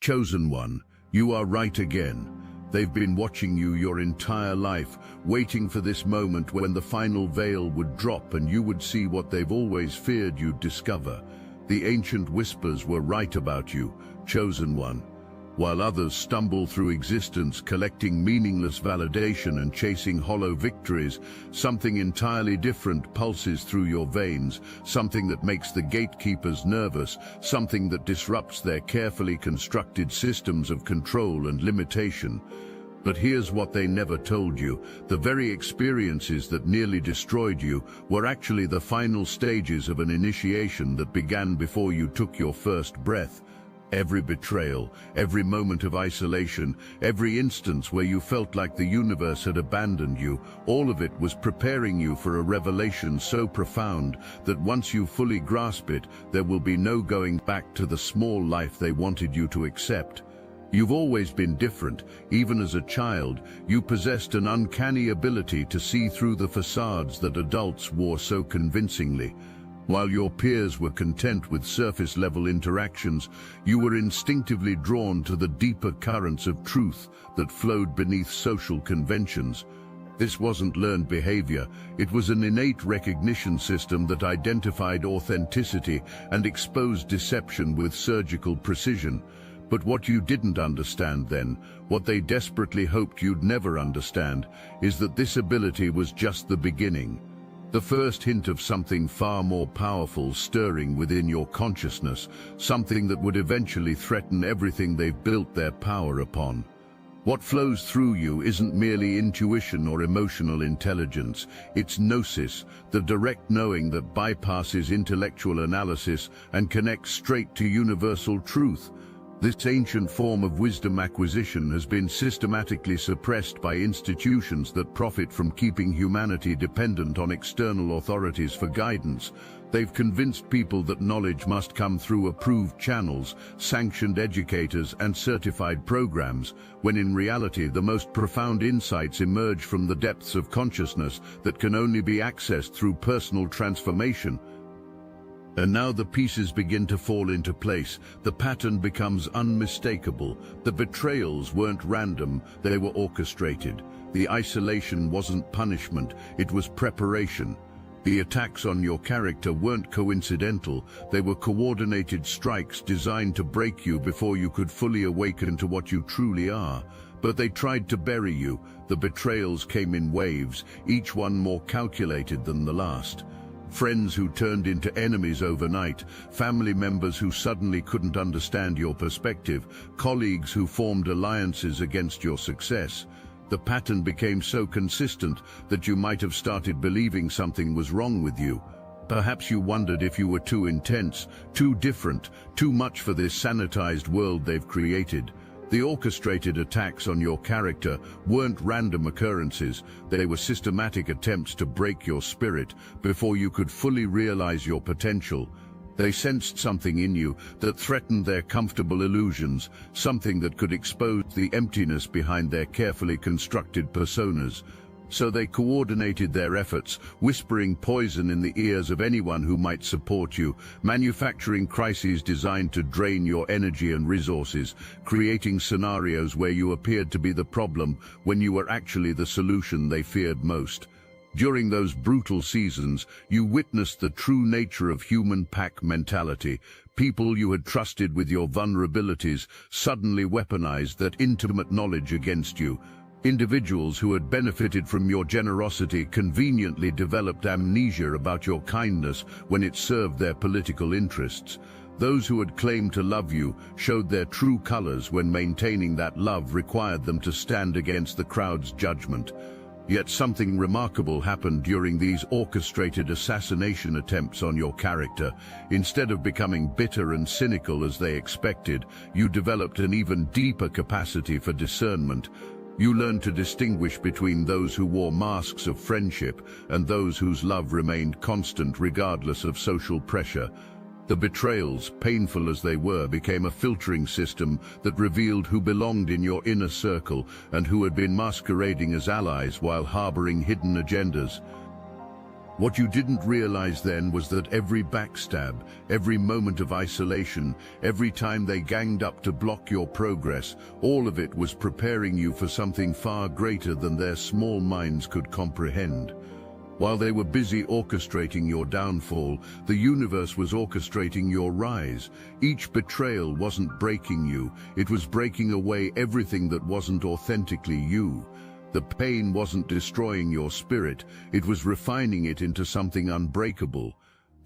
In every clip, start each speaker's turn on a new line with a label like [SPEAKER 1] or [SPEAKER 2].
[SPEAKER 1] Chosen one, you are right again. They've been watching you your entire life, waiting for this moment when the final veil would drop and you would see what they've always feared you'd discover. The ancient whispers were right about you, chosen one. While others stumble through existence collecting meaningless validation and chasing hollow victories, something entirely different pulses through your veins, something that makes the gatekeepers nervous, something that disrupts their carefully constructed systems of control and limitation. But here's what they never told you. The very experiences that nearly destroyed you were actually the final stages of an initiation that began before you took your first breath. Every betrayal, every moment of isolation, every instance where you felt like the universe had abandoned you, all of it was preparing you for a revelation so profound that once you fully grasp it, there will be no going back to the small life they wanted you to accept. You've always been different. Even as a child, you possessed an uncanny ability to see through the facades that adults wore so convincingly. While your peers were content with surface-level interactions, you were instinctively drawn to the deeper currents of truth that flowed beneath social conventions. This wasn't learned behavior, it was an innate recognition system that identified authenticity and exposed deception with surgical precision. But what you didn't understand then, what they desperately hoped you'd never understand, is that this ability was just the beginning. The first hint of something far more powerful stirring within your consciousness, something that would eventually threaten everything they've built their power upon. What flows through you isn't merely intuition or emotional intelligence, it's gnosis, the direct knowing that bypasses intellectual analysis and connects straight to universal truth. This ancient form of wisdom acquisition has been systematically suppressed by institutions that profit from keeping humanity dependent on external authorities for guidance. They've convinced people that knowledge must come through approved channels, sanctioned educators, and certified programs, when in reality the most profound insights emerge from the depths of consciousness that can only be accessed through personal transformation. And now the pieces begin to fall into place. The pattern becomes unmistakable. The betrayals weren't random, they were orchestrated. The isolation wasn't punishment, it was preparation. The attacks on your character weren't coincidental, they were coordinated strikes designed to break you before you could fully awaken to what you truly are. But they tried to bury you. The betrayals came in waves, each one more calculated than the last. Friends who turned into enemies overnight, family members who suddenly couldn't understand your perspective, colleagues who formed alliances against your success. The pattern became so consistent that you might have started believing something was wrong with you. Perhaps you wondered if you were too intense, too different, too much for this sanitized world they've created. The orchestrated attacks on your character weren't random occurrences, they were systematic attempts to break your spirit before you could fully realize your potential. They sensed something in you that threatened their comfortable illusions, something that could expose the emptiness behind their carefully constructed personas. So they coordinated their efforts, whispering poison in the ears of anyone who might support you, manufacturing crises designed to drain your energy and resources, creating scenarios where you appeared to be the problem when you were actually the solution they feared most. During those brutal seasons, you witnessed the true nature of human pack mentality. People you had trusted with your vulnerabilities suddenly weaponized that intimate knowledge against you. Individuals who had benefited from your generosity conveniently developed amnesia about your kindness when it served their political interests. Those who had claimed to love you showed their true colors when maintaining that love required them to stand against the crowd's judgment. Yet something remarkable happened during these orchestrated assassination attempts on your character. Instead of becoming bitter and cynical as they expected, you developed an even deeper capacity for discernment. You learned to distinguish between those who wore masks of friendship and those whose love remained constant regardless of social pressure. The betrayals, painful as they were, became a filtering system that revealed who belonged in your inner circle and who had been masquerading as allies while harboring hidden agendas. What you didn't realize then was that every backstab, every moment of isolation, every time they ganged up to block your progress, all of it was preparing you for something far greater than their small minds could comprehend. While they were busy orchestrating your downfall, the universe was orchestrating your rise. Each betrayal wasn't breaking you, it was breaking away everything that wasn't authentically you. The pain wasn't destroying your spirit, it was refining it into something unbreakable.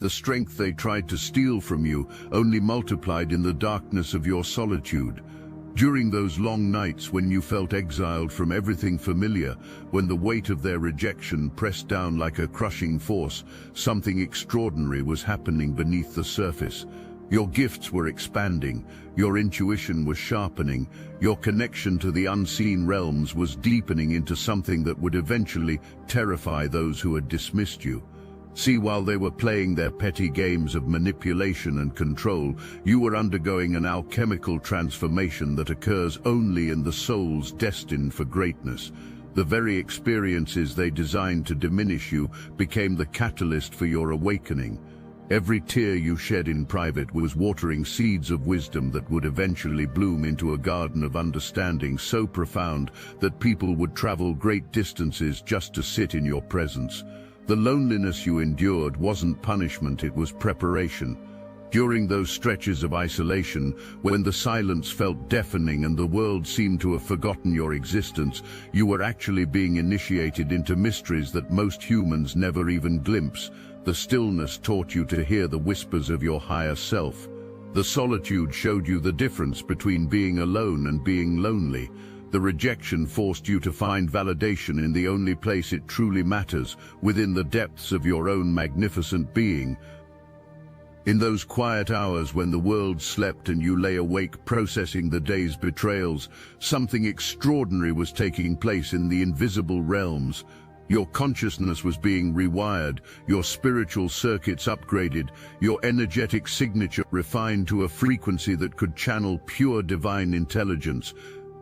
[SPEAKER 1] The strength they tried to steal from you only multiplied in the darkness of your solitude. During those long nights when you felt exiled from everything familiar, when the weight of their rejection pressed down like a crushing force, something extraordinary was happening beneath the surface. Your gifts were expanding, your intuition was sharpening, your connection to the unseen realms was deepening into something that would eventually terrify those who had dismissed you. See, while they were playing their petty games of manipulation and control, you were undergoing an alchemical transformation that occurs only in the souls destined for greatness. The very experiences they designed to diminish you became the catalyst for your awakening. Every tear you shed in private was watering seeds of wisdom that would eventually bloom into a garden of understanding so profound that people would travel great distances just to sit in your presence. The loneliness you endured wasn't punishment, it was preparation. During those stretches of isolation, when the silence felt deafening and the world seemed to have forgotten your existence, you were actually being initiated into mysteries that most humans never even glimpse. The stillness taught you to hear the whispers of your higher self. The solitude showed you the difference between being alone and being lonely. The rejection forced you to find validation in the only place it truly matters, within the depths of your own magnificent being. In those quiet hours when the world slept and you lay awake processing the day's betrayals, something extraordinary was taking place in the invisible realms. Your consciousness was being rewired, your spiritual circuits upgraded, your energetic signature refined to a frequency that could channel pure divine intelligence.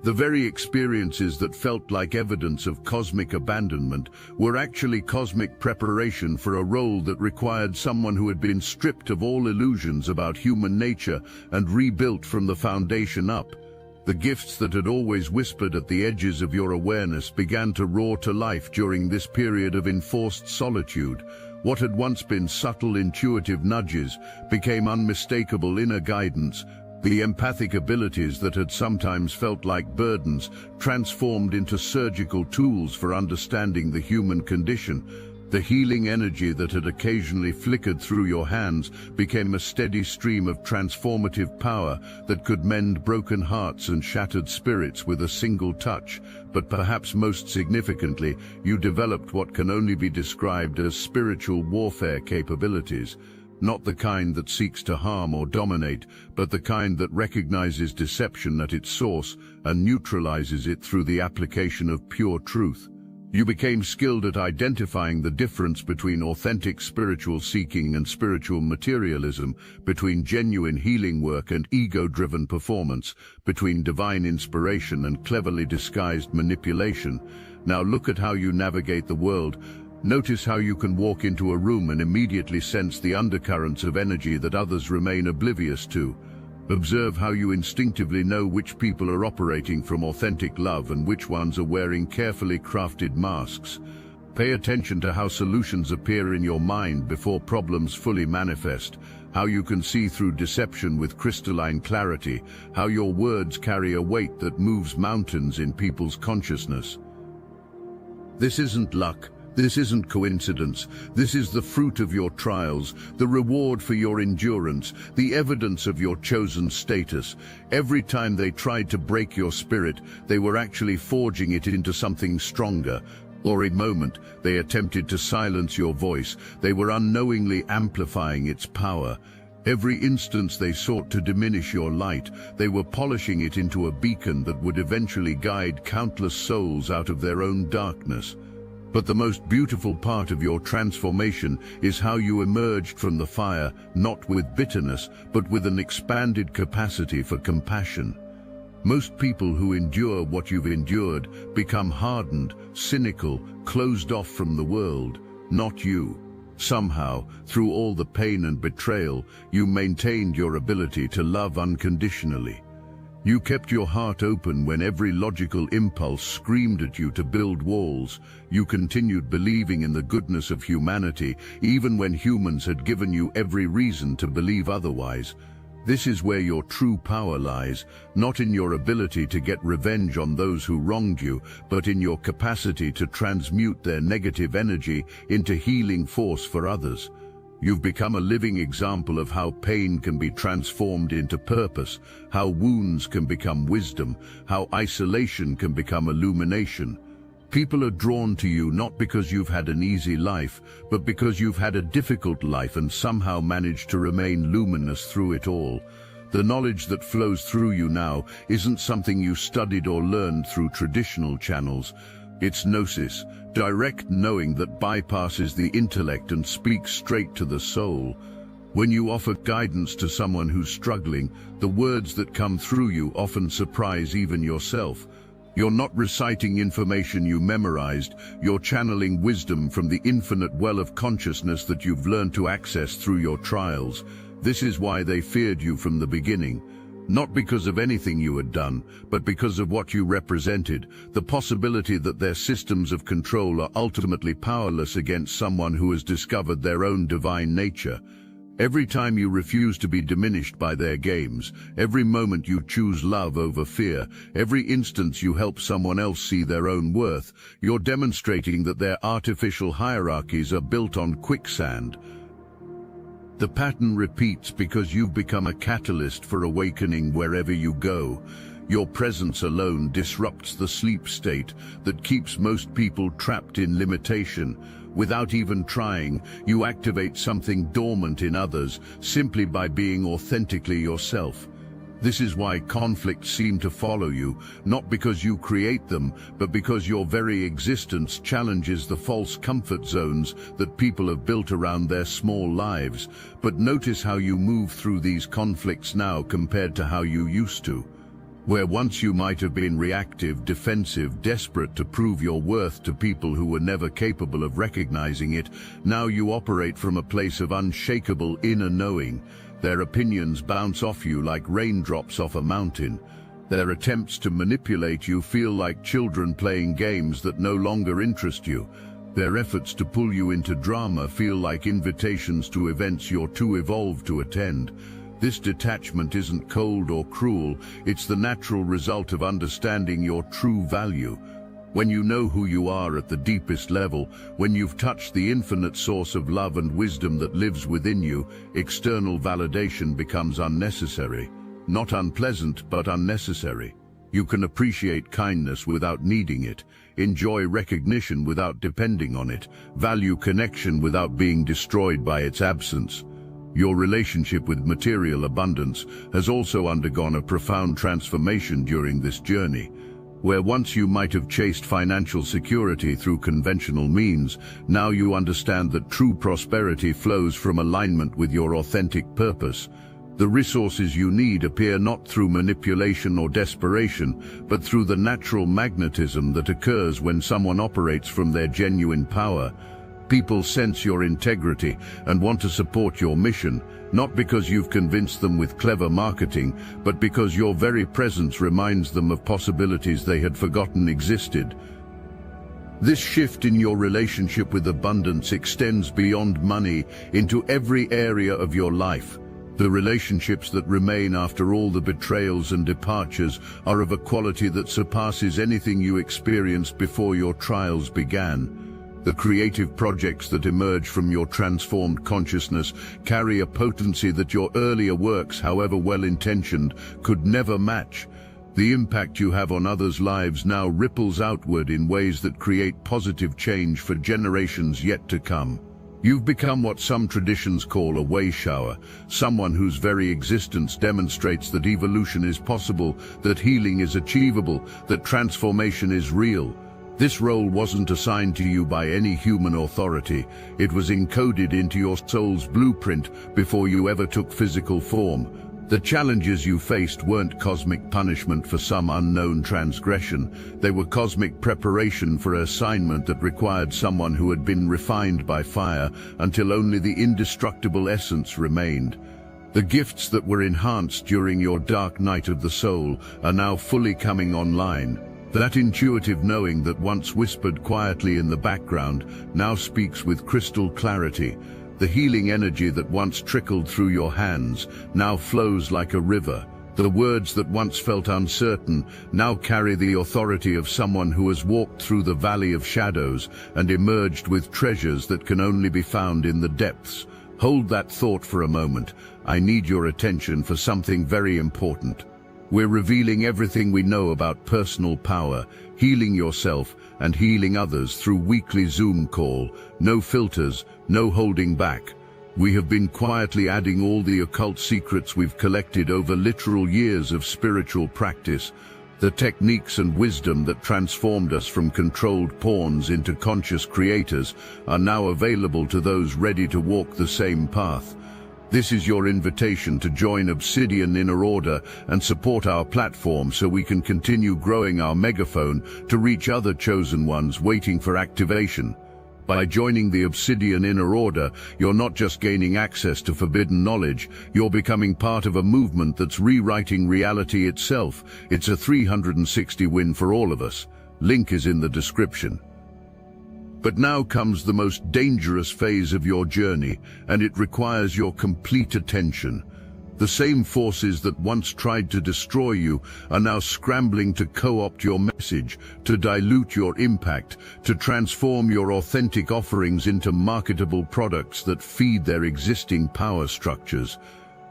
[SPEAKER 1] The very experiences that felt like evidence of cosmic abandonment were actually cosmic preparation for a role that required someone who had been stripped of all illusions about human nature and rebuilt from the foundation up. The gifts that had always whispered at the edges of your awareness began to roar to life during this period of enforced solitude. What had once been subtle, intuitive nudges became unmistakable inner guidance. The empathic abilities that had sometimes felt like burdens transformed into surgical tools for understanding the human condition. The healing energy that had occasionally flickered through your hands became a steady stream of transformative power that could mend broken hearts and shattered spirits with a single touch. But perhaps most significantly, you developed what can only be described as spiritual warfare capabilities. Not the kind that seeks to harm or dominate, but the kind that recognizes deception at its source and neutralizes it through the application of pure truth. You became skilled at identifying the difference between authentic spiritual seeking and spiritual materialism, between genuine healing work and ego-driven performance, between divine inspiration and cleverly disguised manipulation. Now look at how you navigate the world. Notice how you can walk into a room and immediately sense the undercurrents of energy that others remain oblivious to. Observe how you instinctively know which people are operating from authentic love and which ones are wearing carefully crafted masks. Pay attention to how solutions appear in your mind before problems fully manifest, how you can see through deception with crystalline clarity, how your words carry a weight that moves mountains in people's consciousness. This isn't luck. This isn't coincidence. This is the fruit of your trials, the reward for your endurance, the evidence of your chosen status. Every time they tried to break your spirit, they were actually forging it into something stronger. Or in moment, they attempted to silence your voice. They were unknowingly amplifying its power. Every instance they sought to diminish your light, they were polishing it into a beacon that would eventually guide countless souls out of their own darkness. But the most beautiful part of your transformation is how you emerged from the fire, not with bitterness, but with an expanded capacity for compassion. Most people who endure what you've endured become hardened, cynical, closed off from the world. Not you. Somehow, through all the pain and betrayal, you maintained your ability to love unconditionally. You kept your heart open when every logical impulse screamed at you to build walls. You continued believing in the goodness of humanity, even when humans had given you every reason to believe otherwise. This is where your true power lies, not in your ability to get revenge on those who wronged you, but in your capacity to transmute their negative energy into healing force for others. You've become a living example of how pain can be transformed into purpose, how wounds can become wisdom, how isolation can become illumination. People are drawn to you not because you've had an easy life, but because you've had a difficult life and somehow managed to remain luminous through it all. The knowledge that flows through you now isn't something you studied or learned through traditional channels. It's gnosis, direct knowing that bypasses the intellect and speaks straight to the soul. When you offer guidance to someone who's struggling, the words that come through you often surprise even yourself. You're not reciting information you memorized, you're channeling wisdom from the infinite well of consciousness that you've learned to access through your trials. This is why they feared you from the beginning. Not because of anything you had done, but because of what you represented, the possibility that their systems of control are ultimately powerless against someone who has discovered their own divine nature. Every time you refuse to be diminished by their games, every moment you choose love over fear, every instance you help someone else see their own worth, you're demonstrating that their artificial hierarchies are built on quicksand. The pattern repeats because you've become a catalyst for awakening wherever you go. Your presence alone disrupts the sleep state that keeps most people trapped in limitation. Without even trying, you activate something dormant in others simply by being authentically yourself. This is why conflicts seem to follow you, not because you create them, but because your very existence challenges the false comfort zones that people have built around their small lives. But notice how you move through these conflicts now compared to how you used to. Where once you might have been reactive, defensive, desperate to prove your worth to people who were never capable of recognizing it, now you operate from a place of unshakable inner knowing. Their opinions bounce off you like raindrops off a mountain. Their attempts to manipulate you feel like children playing games that no longer interest you. Their efforts to pull you into drama feel like invitations to events you're too evolved to attend. This detachment isn't cold or cruel, it's the natural result of understanding your true value. When you know who you are at the deepest level, when you've touched the infinite source of love and wisdom that lives within you, external validation becomes unnecessary. Not unpleasant, but unnecessary. You can appreciate kindness without needing it, enjoy recognition without depending on it, value connection without being destroyed by its absence. Your relationship with material abundance has also undergone a profound transformation during this journey. Where once you might have chased financial security through conventional means, now you understand that true prosperity flows from alignment with your authentic purpose. The resources you need appear not through manipulation or desperation, but through the natural magnetism that occurs when someone operates from their genuine power. People sense your integrity and want to support your mission, not because you've convinced them with clever marketing, but because your very presence reminds them of possibilities they had forgotten existed. This shift in your relationship with abundance extends beyond money into every area of your life. The relationships that remain after all the betrayals and departures are of a quality that surpasses anything you experienced before your trials began. The creative projects that emerge from your transformed consciousness carry a potency that your earlier works, however well-intentioned, could never match. The impact you have on others' lives now ripples outward in ways that create positive change for generations yet to come. You've become what some traditions call a way shower, someone whose very existence demonstrates that evolution is possible, that healing is achievable, that transformation is real. This role wasn't assigned to you by any human authority. It was encoded into your soul's blueprint before you ever took physical form. The challenges you faced weren't cosmic punishment for some unknown transgression. They were cosmic preparation for an assignment that required someone who had been refined by fire until only the indestructible essence remained. The gifts that were enhanced during your dark night of the soul are now fully coming online. That intuitive knowing that once whispered quietly in the background now speaks with crystal clarity. The healing energy that once trickled through your hands now flows like a river. The words that once felt uncertain now carry the authority of someone who has walked through the valley of shadows and emerged with treasures that can only be found in the depths. Hold that thought for a moment. I need your attention for something very important. We're revealing everything we know about personal power, healing yourself and healing others through weekly Zoom call. No filters, no holding back. We have been quietly adding all the occult secrets we've collected over literal years of spiritual practice. The techniques and wisdom that transformed us from controlled pawns into conscious creators are now available to those ready to walk the same path. This is your invitation to join Obsidian Inner Order and support our platform so we can continue growing our megaphone to reach other chosen ones waiting for activation. By joining the Obsidian Inner Order, you're not just gaining access to forbidden knowledge, you're becoming part of a movement that's rewriting reality itself. It's a 360 win for all of us. Link is in the description. But now comes the most dangerous phase of your journey, and it requires your complete attention. The same forces that once tried to destroy you are now scrambling to co-opt your message, to dilute your impact, to transform your authentic offerings into marketable products that feed their existing power structures.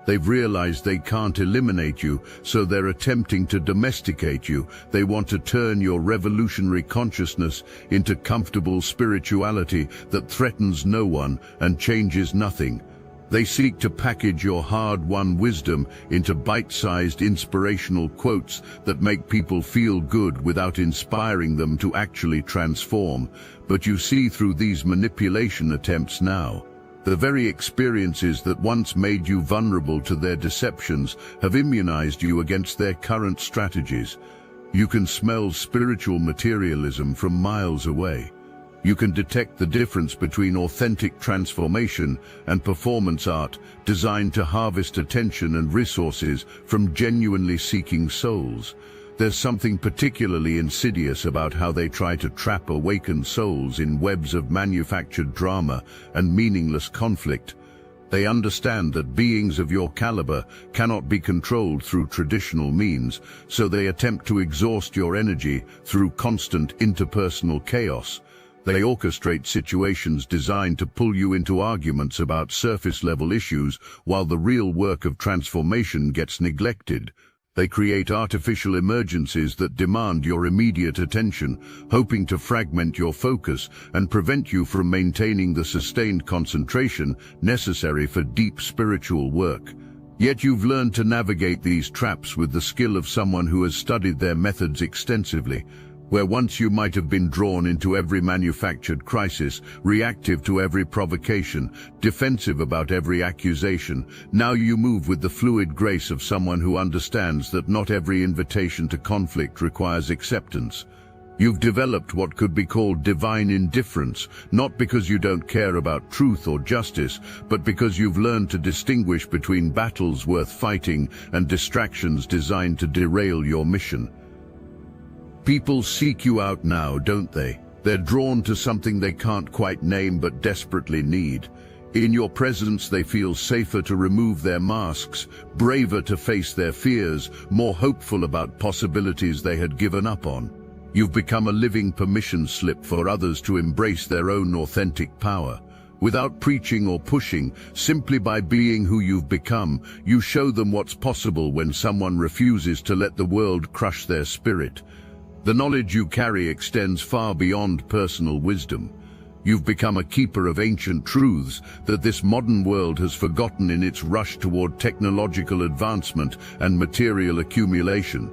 [SPEAKER 1] They've realized they can't eliminate you, so they're attempting to domesticate you. They want to turn your revolutionary consciousness into comfortable spirituality that threatens no one and changes nothing. They seek to package your hard-won wisdom into bite-sized inspirational quotes that make people feel good without inspiring them to actually transform. But you see through these manipulation attempts now. The very experiences that once made you vulnerable to their deceptions have immunized you against their current strategies. You can smell spiritual materialism from miles away. You can detect the difference between authentic transformation and performance art designed to harvest attention and resources from genuinely seeking souls. There's something particularly insidious about how they try to trap awakened souls in webs of manufactured drama and meaningless conflict. They understand that beings of your caliber cannot be controlled through traditional means, so they attempt to exhaust your energy through constant interpersonal chaos. They orchestrate situations designed to pull you into arguments about surface-level issues while the real work of transformation gets neglected. They create artificial emergencies that demand your immediate attention, hoping to fragment your focus and prevent you from maintaining the sustained concentration necessary for deep spiritual work. Yet you've learned to navigate these traps with the skill of someone who has studied their methods extensively. Where once you might have been drawn into every manufactured crisis, reactive to every provocation, defensive about every accusation, now you move with the fluid grace of someone who understands that not every invitation to conflict requires acceptance. You've developed what could be called divine indifference, not because you don't care about truth or justice, but because you've learned to distinguish between battles worth fighting and distractions designed to derail your mission. People seek you out now, don't they? They're drawn to something they can't quite name but desperately need. In your presence they feel safer to remove their masks, braver to face their fears, more hopeful about possibilities they had given up on. You've become a living permission slip for others to embrace their own authentic power. Without preaching or pushing, simply by being who you've become, you show them what's possible when someone refuses to let the world crush their spirit. The knowledge you carry extends far beyond personal wisdom. You've become a keeper of ancient truths that this modern world has forgotten in its rush toward technological advancement and material accumulation.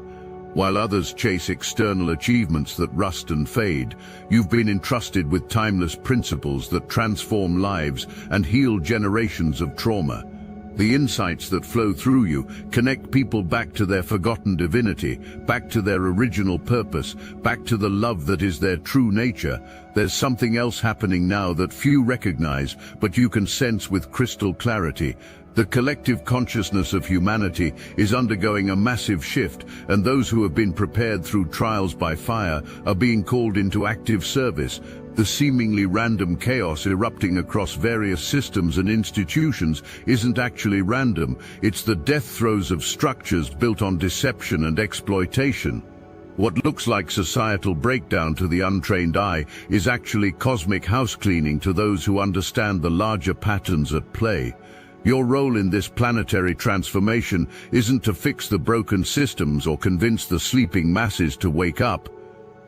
[SPEAKER 1] While others chase external achievements that rust and fade, you've been entrusted with timeless principles that transform lives and heal generations of trauma. The insights that flow through you connect people back to their forgotten divinity, back to their original purpose, back to the love that is their true nature. There's something else happening now that few recognize, but you can sense with crystal clarity. The collective consciousness of humanity is undergoing a massive shift, and those who have been prepared through trials by fire are being called into active service. The seemingly random chaos erupting across various systems and institutions isn't actually random. It's the death throes of structures built on deception and exploitation. What looks like societal breakdown to the untrained eye is actually cosmic house cleaning to those who understand the larger patterns at play. Your role in this planetary transformation isn't to fix the broken systems or convince the sleeping masses to wake up.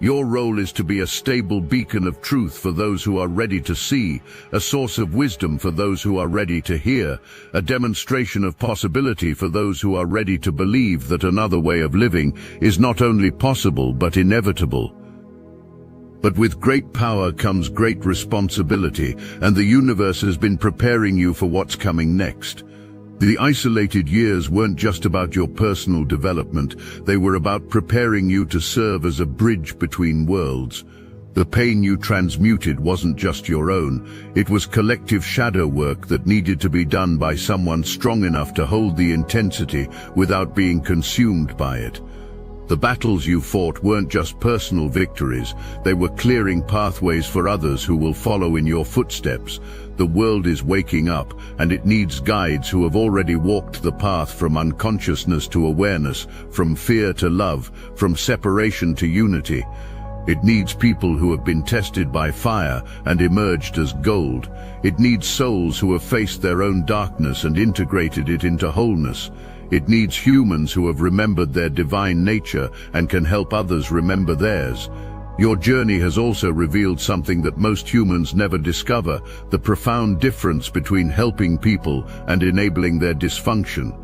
[SPEAKER 1] Your role is to be a stable beacon of truth for those who are ready to see, a source of wisdom for those who are ready to hear, a demonstration of possibility for those who are ready to believe that another way of living is not only possible but inevitable. But with great power comes great responsibility, and the universe has been preparing you for what's coming next. The isolated years weren't just about your personal development, they were about preparing you to serve as a bridge between worlds. The pain you transmuted wasn't just your own, it was collective shadow work that needed to be done by someone strong enough to hold the intensity without being consumed by it. The battles you fought weren't just personal victories, they were clearing pathways for others who will follow in your footsteps. The world is waking up, and it needs guides who have already walked the path from unconsciousness to awareness, from fear to love, from separation to unity. It needs people who have been tested by fire and emerged as gold. It needs souls who have faced their own darkness and integrated it into wholeness. It needs humans who have remembered their divine nature and can help others remember theirs. Your journey has also revealed something that most humans never discover, the profound difference between helping people and enabling their dysfunction.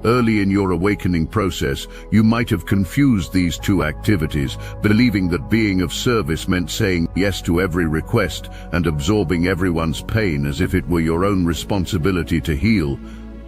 [SPEAKER 1] Early in your awakening process, you might have confused these two activities, believing that being of service meant saying yes to every request and absorbing everyone's pain as if it were your own responsibility to heal.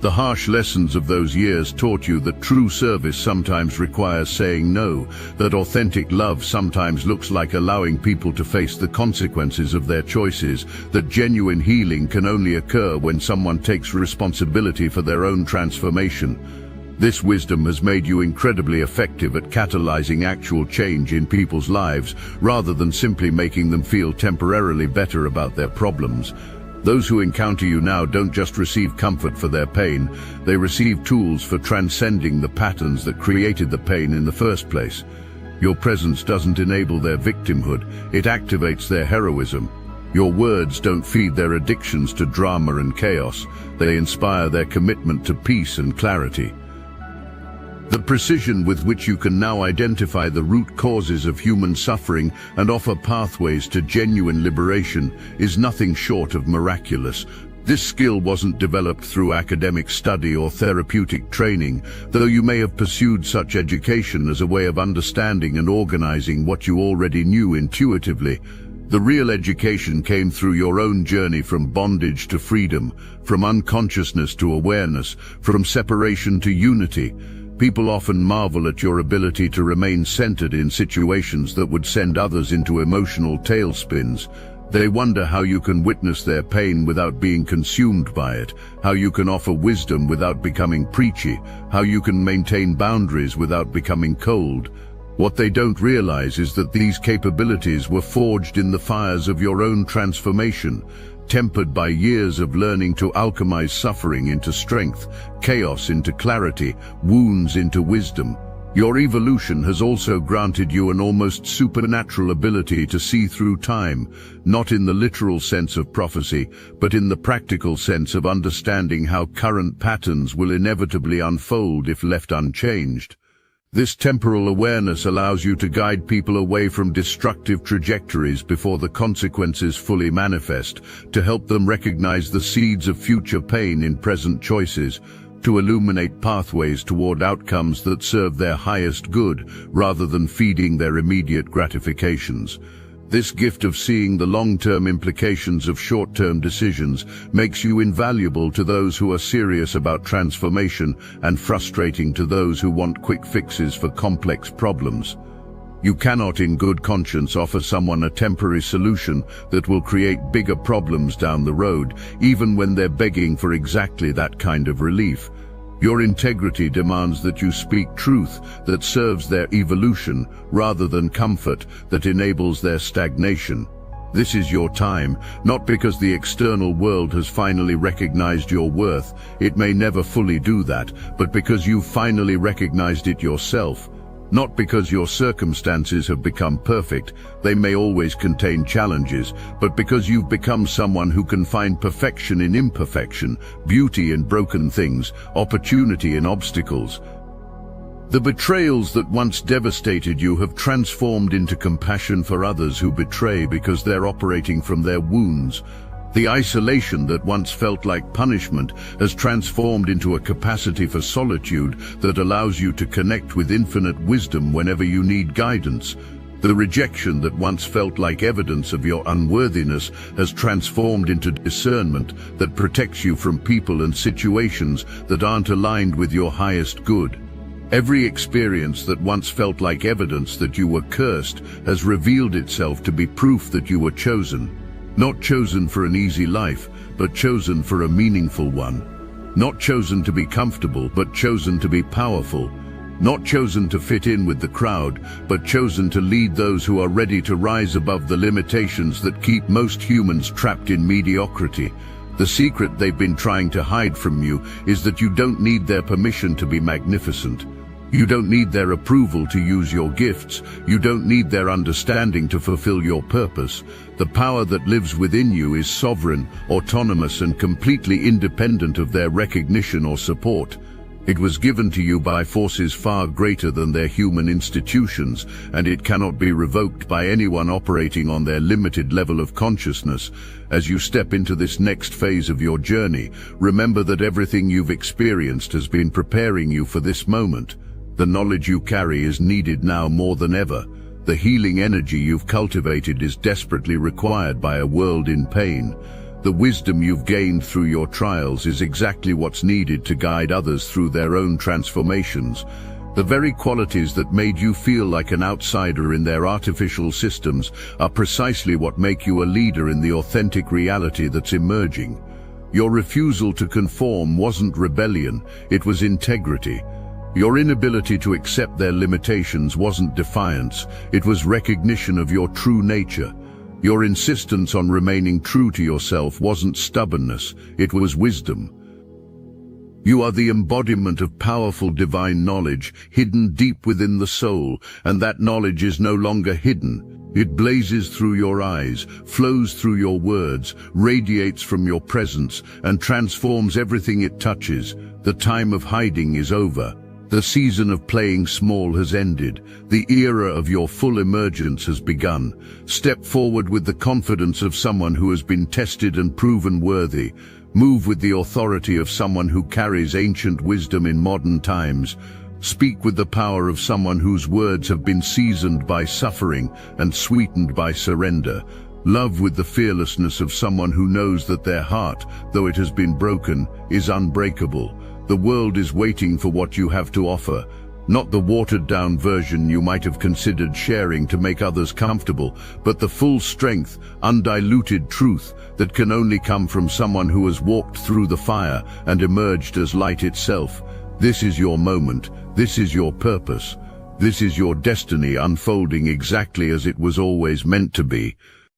[SPEAKER 1] The harsh lessons of those years taught you that true service sometimes requires saying no, that authentic love sometimes looks like allowing people to face the consequences of their choices, that genuine healing can only occur when someone takes responsibility for their own transformation. This wisdom has made you incredibly effective at catalyzing actual change in people's lives, rather than simply making them feel temporarily better about their problems. Those who encounter you now don't just receive comfort for their pain, they receive tools for transcending the patterns that created the pain in the first place. Your presence doesn't enable their victimhood, it activates their heroism. Your words don't feed their addictions to drama and chaos, they inspire their commitment to peace and clarity. The precision with which you can now identify the root causes of human suffering and offer pathways to genuine liberation is nothing short of miraculous. This skill wasn't developed through academic study or therapeutic training, though you may have pursued such education as a way of understanding and organizing what you already knew intuitively. The real education came through your own journey from bondage to freedom, from unconsciousness to awareness, from separation to unity. People often marvel at your ability to remain centered in situations that would send others into emotional tailspins. They wonder how you can witness their pain without being consumed by it, how you can offer wisdom without becoming preachy, how you can maintain boundaries without becoming cold. What they don't realize is that these capabilities were forged in the fires of your own transformation, tempered by years of learning to alchemize suffering into strength, chaos into clarity, wounds into wisdom. Your evolution has also granted you an almost supernatural ability to see through time, not in the literal sense of prophecy, but in the practical sense of understanding how current patterns will inevitably unfold if left unchanged. This temporal awareness allows you to guide people away from destructive trajectories before the consequences fully manifest, to help them recognize the seeds of future pain in present choices, to illuminate pathways toward outcomes that serve their highest good rather than feeding their immediate gratifications. This gift of seeing the long-term implications of short-term decisions makes you invaluable to those who are serious about transformation and frustrating to those who want quick fixes for complex problems. You cannot in good conscience offer someone a temporary solution that will create bigger problems down the road, even when they're begging for exactly that kind of relief. Your integrity demands that you speak truth that serves their evolution rather than comfort that enables their stagnation. This is your time, not because the external world has finally recognized your worth. It may never fully do that, but because you've finally recognized it yourself. Not because your circumstances have become perfect, they may always contain challenges, but because you've become someone who can find perfection in imperfection, beauty in broken things, opportunity in obstacles. The betrayals that once devastated you have transformed into compassion for others who betray because they're operating from their wounds. The isolation that once felt like punishment has transformed into a capacity for solitude that allows you to connect with infinite wisdom whenever you need guidance. The rejection that once felt like evidence of your unworthiness has transformed into discernment that protects you from people and situations that aren't aligned with your highest good. Every experience that once felt like evidence that you were cursed has revealed itself to be proof that you were chosen. Not chosen for an easy life, but chosen for a meaningful one. Not chosen to be comfortable, but chosen to be powerful. Not chosen to fit in with the crowd, but chosen to lead those who are ready to rise above the limitations that keep most humans trapped in mediocrity. The secret they've been trying to hide from you is that you don't need their permission to be magnificent. You don't need their approval to use your gifts. You don't need their understanding to fulfill your purpose. The power that lives within you is sovereign, autonomous, and completely independent of their recognition or support. It was given to you by forces far greater than their human institutions, and it cannot be revoked by anyone operating on their limited level of consciousness. As you step into this next phase of your journey, remember that everything you've experienced has been preparing you for this moment. The knowledge you carry is needed now more than ever. The healing energy you've cultivated is desperately required by a world in pain. The wisdom you've gained through your trials is exactly what's needed to guide others through their own transformations. The very qualities that made you feel like an outsider in their artificial systems are precisely what make you a leader in the authentic reality that's emerging. Your refusal to conform wasn't rebellion, it was integrity. Your inability to accept their limitations wasn't defiance, it was recognition of your true nature. Your insistence on remaining true to yourself wasn't stubbornness, it was wisdom. You are the embodiment of powerful divine knowledge, hidden deep within the soul, and that knowledge is no longer hidden. It blazes through your eyes, flows through your words, radiates from your presence, and transforms everything it touches. The time of hiding is over. The season of playing small has ended. The era of your full emergence has begun. Step forward with the confidence of someone who has been tested and proven worthy. Move with the authority of someone who carries ancient wisdom in modern times. Speak with the power of someone whose words have been seasoned by suffering and sweetened by surrender. Love with the fearlessness of someone who knows that their heart, though it has been broken, is unbreakable. The world is waiting for what you have to offer, not the watered-down version you might have considered sharing to make others comfortable, but the full strength, undiluted truth that can only come from someone who has walked through the fire and emerged as light itself. This is your moment. This is your purpose. This is your destiny unfolding exactly as it was always meant to be.